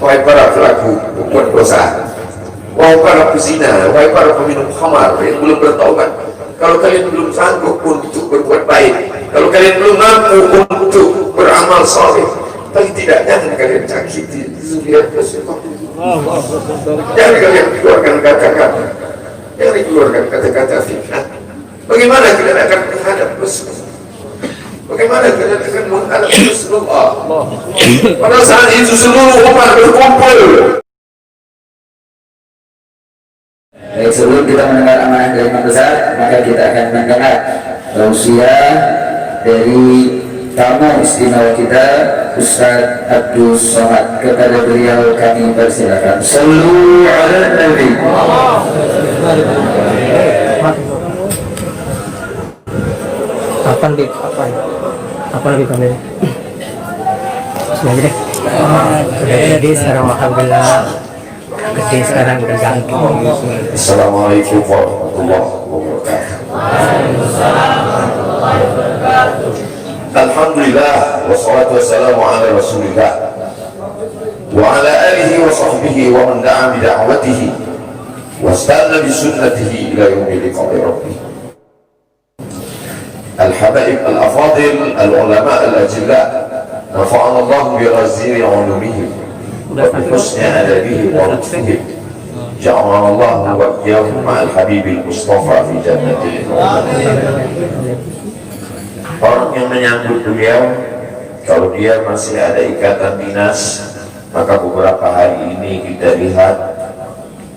wahai para pelaku berbuat dosa, wahai para pezina, wahai para peminum khamar yang belum bertaubat, kalau kalian belum sanggup untuk berbuat baik, kalau kalian belum mampu untuk beramal saleh, paling tidak jangan kalian sakiti zuriat Rasulullah. Jangan kalian keluarkan kata-kata, jangan dikeluarkan kata-kata fitnah. Bagaimana kalian akan menghadap Rasulullah? Bagaimana kalian akan menghadap Rasulullah? Pada saat itu seluruh umat berkumpul. Baik, sebelum kita mendengar amanah dari Imam Besar, maka kita akan mendengar tausiah dari tamu istimewa kita, Ustaz Abdul Somad. Kepada beliau kami persilakan. Sallu ala Nabi. Apa lagi kami? Sebenarnya deh. Jadi sekarang alhamdulillah gede sekarang udah gantung. Assalamualaikum warahmatullahi wabarakatuh. Alhamdulillah wassalatu wassalamu ala Rasulillah wa ala alihi wa sahbihi wa man da'a bi da'watihi واستنى بسنته إلى يوم لقاء ربه. الحبائب الأفاضل العلماء الأجلاء نفعنا الله بغزير علومهم وبحسن أدبهم ولطفهم جعلنا الله وإياهم مع الحبيب المصطفى في جنته. Orang yang menyambut beliau, kalau dia masih ada ikatan dinas, maka beberapa hari ini kita lihat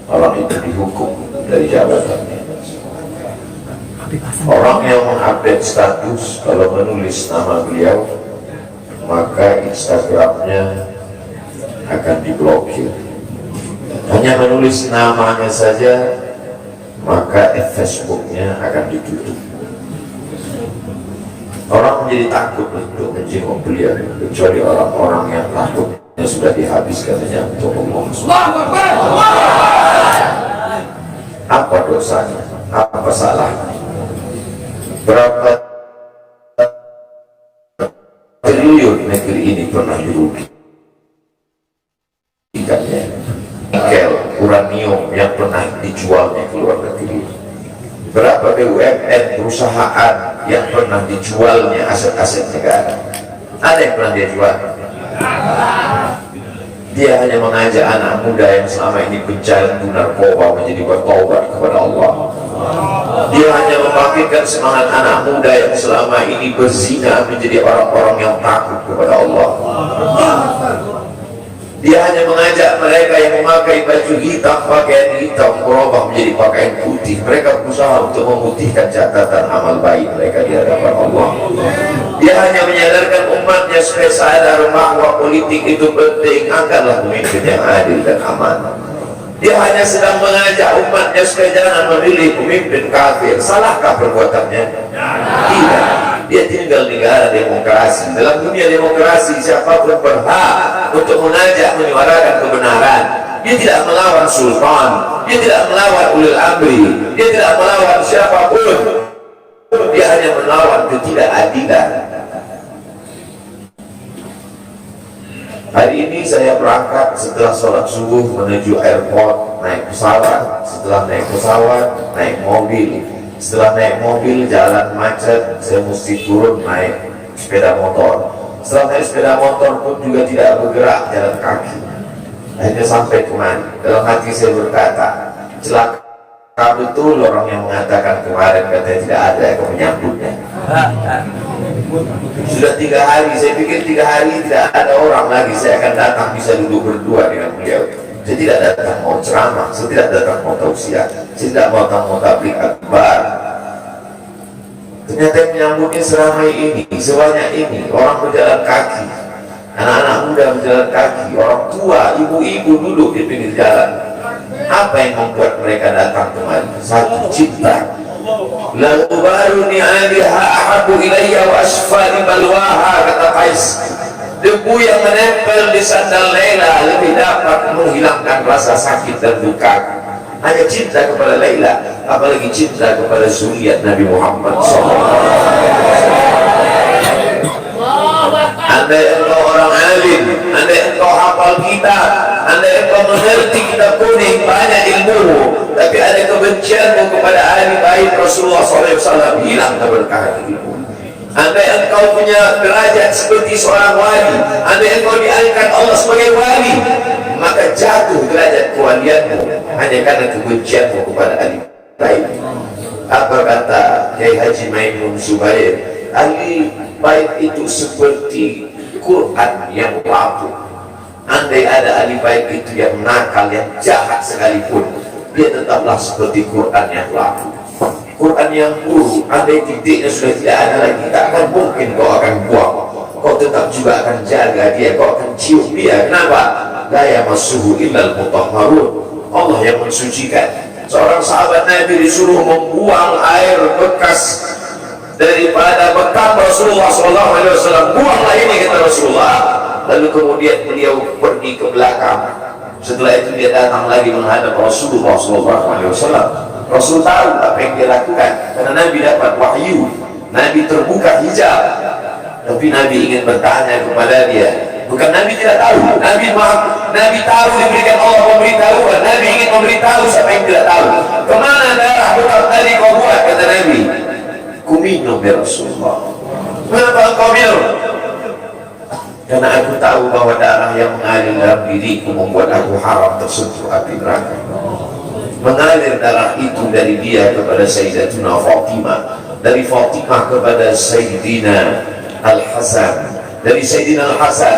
orang itu dihukum dari jabatannya. Orang yang mengupdate status kalau menulis nama beliau, maka Instagramnya akan diblokir. Hanya menulis namanya saja, maka Facebooknya akan ditutup. Orang menjadi takut untuk menjenguk beliau, kecuali orang-orang yang takutnya sudah dihabiskannya untuk ngomong. Apa dosanya? Apa salahnya? Berapa triliun negeri ini pernah dirugikannya? Nikel, uranium yang pernah dijualnya ke luar negeri. Berapa BUMN perusahaan yang pernah dijualnya aset-aset negara? Ada yang pernah dia jual? Dia hanya mengajak anak muda yang selama ini pecandu narkoba menjadi bertaubat kepada Allah. Dia hanya membangkitkan semangat anak muda yang selama ini berzina menjadi orang-orang yang takut kepada Allah. Dia hanya mengajak mereka yang memakai baju hitam, pakaian hitam, berubah menjadi pakaian putih. Mereka berusaha untuk memutihkan catatan amal baik mereka di hadapan Allah. Dia hanya menyadarkan umatnya supaya sadar bahwa politik itu penting, angkatlah pemimpin yang adil dan aman. Dia hanya sedang mengajak umatnya supaya jangan memilih pemimpin kafir. Salahkah perbuatannya? Tidak. Dia tinggal di negara demokrasi. Dalam dunia demokrasi, siapapun berhak untuk mengajak menyuarakan kebenaran. Dia tidak melawan sultan, dia tidak melawan ulil amri, dia tidak melawan siapapun. Dia hanya melawan ketidakadilan. Hari ini saya berangkat setelah sholat subuh menuju airport, naik pesawat. Setelah naik pesawat, naik mobil. Setelah naik mobil, jalan macet, saya mesti turun naik sepeda motor. Setelah naik sepeda motor pun juga tidak bergerak, jalan kaki. Akhirnya sampai kemana? Dalam hati saya berkata, celaka betul orang yang mengatakan kemarin katanya tidak ada yang menyambutnya. Sudah 3 hari, saya pikir 3 hari tidak ada orang lagi, saya akan datang bisa duduk berdua dengan beliau. Saya tidak datang mau ceramah, saya tidak datang mau tausiah, saya tidak mau datang mau tabligh akbar. Ternyata yang menyambutnya seramai ini, sebanyak ini, orang berjalan kaki, anak-anak muda berjalan kaki, orang tua, ibu-ibu duduk di pinggir jalan. Apa yang membuat mereka datang kemari? Satu, cinta. Lalu baru ni'aliha ahabu ilayya wa asfali balwaha, kata Qais. Debu yang menempel di sandal Laila lebih dapat menghilangkan rasa sakit dan duka. Hanya cinta kepada Laila, apalagi cinta kepada zuriat Nabi Muhammad SAW. andai engkau orang alim, andai engkau hafal kitab, andai engkau mengerti kitab kuning, banyak ilmu, tapi ada kebencianmu kepada ahli bait Rasulullah SAW, hilang keberkahan hidupmu. Andai engkau punya derajat seperti seorang wali, andai engkau diangkat Allah sebagai wali, maka jatuh derajat kewalianmu hanya karena kebencianmu kepada ahli bait. Apa kata Kiai Haji Maimun Zubair, ahli bait itu seperti Quran yang rapuh. Andai ada ahli bait itu yang nakal, yang jahat sekalipun, dia tetaplah seperti Quran yang rapuh. Quran yang buruk, andai titiknya sudah tidak ada lagi, tak akan mungkin kau akan buang. Kau tetap juga akan jaga dia, kau akan cium dia. Kenapa? La yamassuhu illal mutahharun. Allah yang mensucikan. Seorang sahabat Nabi disuruh membuang air bekas daripada bekam Rasulullah SAW. Buanglah ini, kata Rasulullah. Lalu kemudian beliau pergi ke belakang. Setelah itu dia datang lagi menghadap Rasulullah SAW. Rasul tahu apa yang dia lakukan, karena Nabi dapat wahyu, Nabi terbuka hijab, tapi Nabi ingin bertanya kepada dia. Bukan Nabi tidak tahu, Nabi tahu, diberikan Allah pemberitahuan. Nabi ingin memberitahu siapa yang tidak tahu. Kemana darah bekam tadi kau buat, kata Nabi. Ku minum ya Rasulullah. Kenapa kau minum? Karena aku tahu bahwa darah yang mengalir dalam diriku membuat aku haram tersentuh api neraka. Mengalir darah itu dari dia kepada Sayyidatuna Fatimah, dari Fatimah kepada Sayyidina Al-Hasan, dari Sayyidina Al-Hasan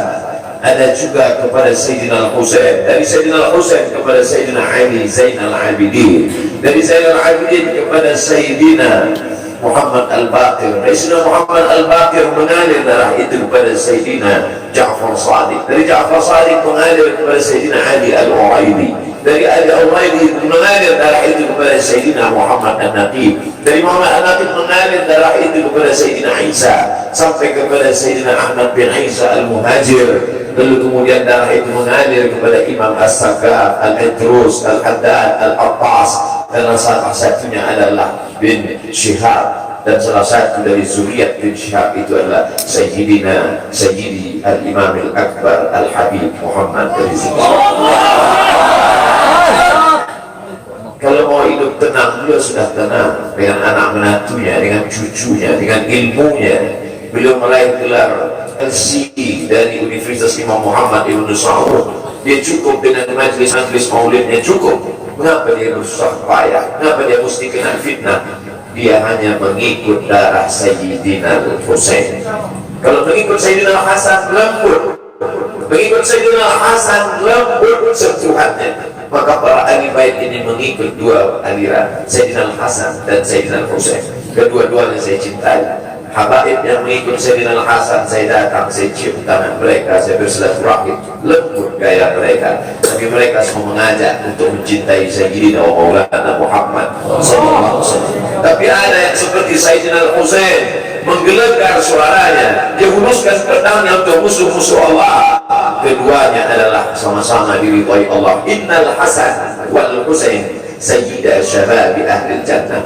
ada juga kepada Sayyidina Al-Husain, dari Sayyidina Al-Husain kepada Sayyidina Ali Zainal Abidin, dari Zainal Abidin kepada Sayyidina Muhammad Al-Baqir, dari Sayyidina Muhammad Al-Baqir mengalir darah itu kepada Sayyidina Ja'far Shadiq, dari Ja'far Shadiq mengalir kepada Sayyidina Ali Al-Uraidi, dari Ali Al-Uraidi mengalir darah itu kepada Sayyidina Muhammad An-Naqib, dari Muhammad An-Naqib mengalir darah itu kepada Sayyidina Isa, sampai kepada Sayyidina Ahmad bin Isa Al-Muhajir. Lalu kemudian darah itu mengalir kepada Imam As-Sakaf, Al-Idrus, Al-Haddad, Al-Attas, dan salah satunya adalah bin Syihab, dan salah satu dari zuriat bin Syihab itu adalah Sayyidi Al-Imam Al-Akbar Al-Habib Muhammad dari Kalau mau hidup tenang, beliau sudah tenang dengan anak menantunya, dengan cucunya, dengan ilmunya. Beliau meraih gelar LC dari Universitas Imam Muhammad Ibn Saud. Dia cukup dengan majlis-majlis maulidnya, cukup. Mengapa dia bersusah payah? Mengapa dia mesti kena fitnah? Dia hanya mengikut darah Sayyidina Al-Husain. Kalau mengikut Sayyidina Al-Hasan, lembut. Mengikut Sayyidina Al-Hasan, lembut sentuhannya. Maka para ahli bait ini mengikut dua aliran, Sayyidina Al-Hasan dan Sayyidina Al-Husain. Kedua-duanya saya cintai. Habaib yang mengikut Sayyidina Al-Hasan, saya datang, saya cium tangan mereka, saya bersilaturahim, lembut gaya mereka. Tapi mereka semua mengajak untuk mencintai Sayyidina wa Maulana Muhammad sallallahu alaihi wasallam. Tapi ada yang seperti Sayyidina Al-Husain, menggelegar suaranya, dia hunuskan pedangnya untuk musuh-musuh Allah. Keduanya adalah sama-sama diridhai Allah. Innal Hasan wal Husain sayyida syababi ahli jannah.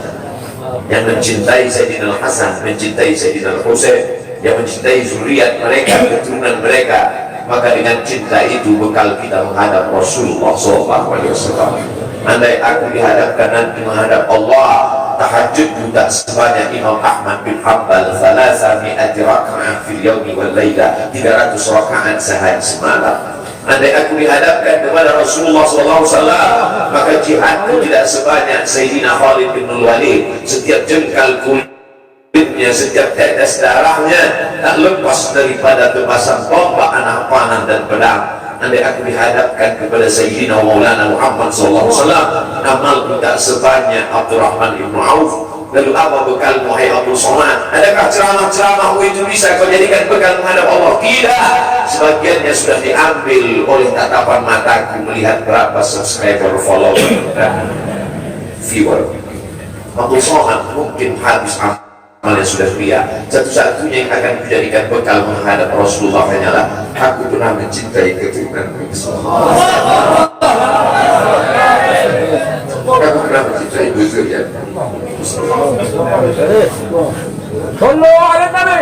Yang mencintai Sayyidina Al-Hasan, mencintai Sayyidina Al-Husain, yang mencintai zuriat mereka, keturunan mereka, maka dengan cinta itu bekal kita menghadap Rasulullah SAW. Andai aku dihadapkan nanti menghadap Allah, tahajud tak sebanyak Imam Ahmad bin Hanbal, 300 rakaat fil yaumi wal laila, 300 rakaat sehari semalam. Andai aku dihadapkan kepada Rasulullah SAW, maka jihadku tidak sebanyak Sayyidina Khalid bin Walid. Setiap jengkal kulitnya, setiap tetes darahnya tak lepas daripada tebasan tombak, anak panah dan pedang. Andai aku dihadapkan kepada Sayyidina Maulana Muhammad SAW, amalku tak sebanyak Abdurrahman ibn Auf. Lalu apa bekal wahai Abdul Somad? Adakah ceramah-ceramahmu itu bisa kau jadikan bekal menghadap Allah? Tidak. Sebagiannya sudah diambil oleh tatapan mataku melihat berapa subscriber, follower dan viewer. Abdul Somad mungkin habis amalnya sudah ria. Satu-satunya yang akan dijadikan bekal menghadap Rasulullah hanyalah aku pernah mencintai keturunanmu. Aku pernah mencintai zuriat. صلوا على النبي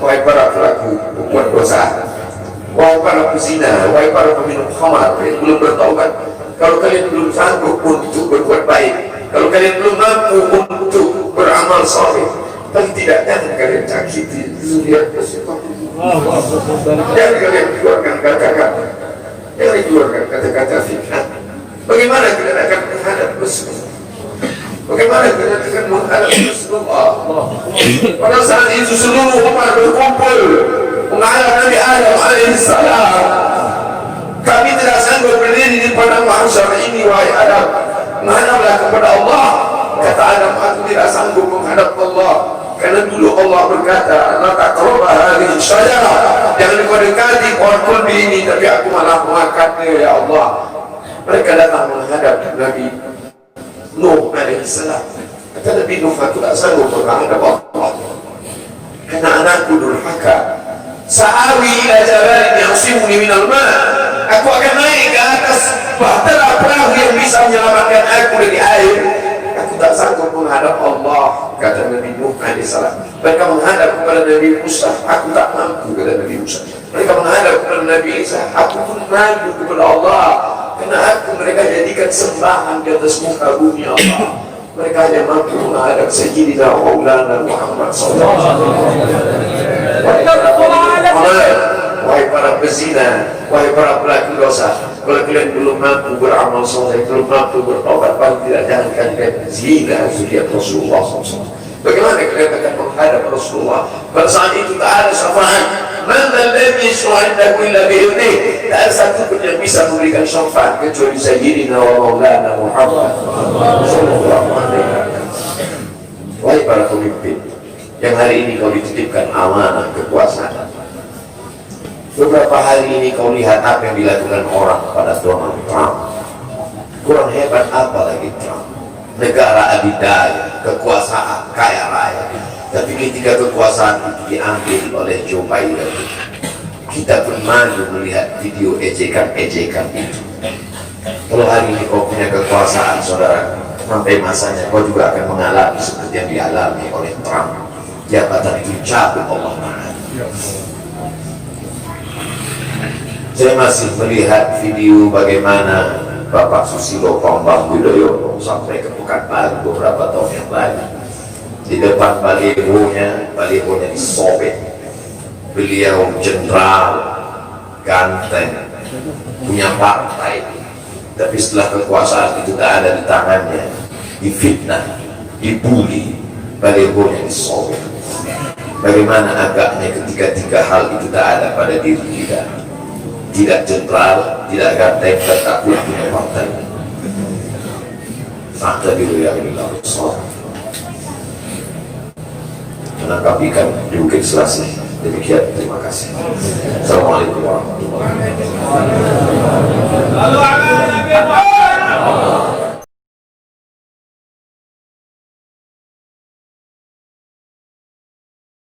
Wahai para pelaku berbuat dosa, wahai para pezina, wahai para peminum khamar yang belum bertaubat, kalau kalian belum sanggup untuk berbuat baik, kalau kalian belum mampu untuk beramal saleh, paling tidak jangan kalian cakiti zuriat Rasulullah. Jangan kalian keluarkan kata-kata, jangan keluarkan kata-kata fitnah. Bagaimana kalian akan menghadap Rasulullah? Bagaimana kalian akan menghadap Rasulullah? Pada saat itu seluruh umat berkumpul menghadap Nabi Adam alaihissalam. Kami tidak sanggup berdiri di padang mahsyar ini, wahai Adam, menghadaplah kepada Allah. Kata Adam, aku tidak sanggup menghadap Allah, karena dulu Allah berkata, la taqrabu hadhihi syajarah, jangan kau dekati pohon kulbi ini, tapi aku malah memakannya, ya Allah. Mereka datang menghadap Nabi Nuh alaihissalam. Kata Nabi Nuh, aku tak sanggup menghadap Allah, karena anakku durhaka. Sa'awi ila jabalin ya'simuni minal ma', aku akan naik ke atas bahtera perahu yang bisa menyelamatkan aku dari air. Aku tak sanggup menghadap Allah, kata Nabi Nuh alaihissalam. Mereka menghadap kepada Nabi Musa, aku tak mampu, kata Nabi Musa. Mereka menghadap kepada Nabi Isa, aku pun malu kepada Allah, karena aku mereka jadikan sembahan di atas muka bumi Allah. Mereka hanya mampu menghadap Sayyidina Maulana Muhammad SAW. Wahai para pezina, wahai para pelaku dosa, kalau kalian belum mampu beramal soleh, belum mampu bertobat, paling tidak jangan kalian zina zuriat Rasulullah SAW. Bagaimana kalian akan menghadap Rasulullah? Pada saat itu tak ada syafaat. Man alladhi yashfa'u illa bi'idhnihi. Tak ada satu pun yang bisa memberikan syafaat kecuali Sayyidina wa Maulana Muhammad sallallahu alaihi wasallam. Wahai para pemimpin yang hari ini kau dititipkan amanah kekuasaan, beberapa hari ini kau lihat apa yang dilakukan orang pada Donald Trump. Kurang hebat apa lagi Trump? Negara adidaya, kekuasaan, kaya raya. Tapi ketika kekuasaan itu diambil oleh Joe Biden, kita pun malu melihat video ejekan-ejekan itu. Kalau hari ini kau punya kekuasaan, saudara, sampai masanya kau juga akan mengalami seperti yang dialami oleh Trump. Jabatan itu cabut Allah Maha. Saya masih melihat video bagaimana Bapak Susilo Bambang Yudhoyono sampai ke Pekanbaru beberapa tahun yang lalu. Di depan balihonya disobek. Beliau jenderal, ganteng, punya partai, tapi setelah kekuasaan itu tak ada di tangannya, difitnah, dibully, balihonya disobek. Bagaimana agaknya ketika tiga hal itu tak ada pada diri kita? Tidak jenderal, tidak ganteng, tak pula punya partai. Fakta diri yang dilakukan menangkap ikan di Bukit Selasih. Demikian, terima kasih. Assalamualaikum warahmatullahi wabarakatuh.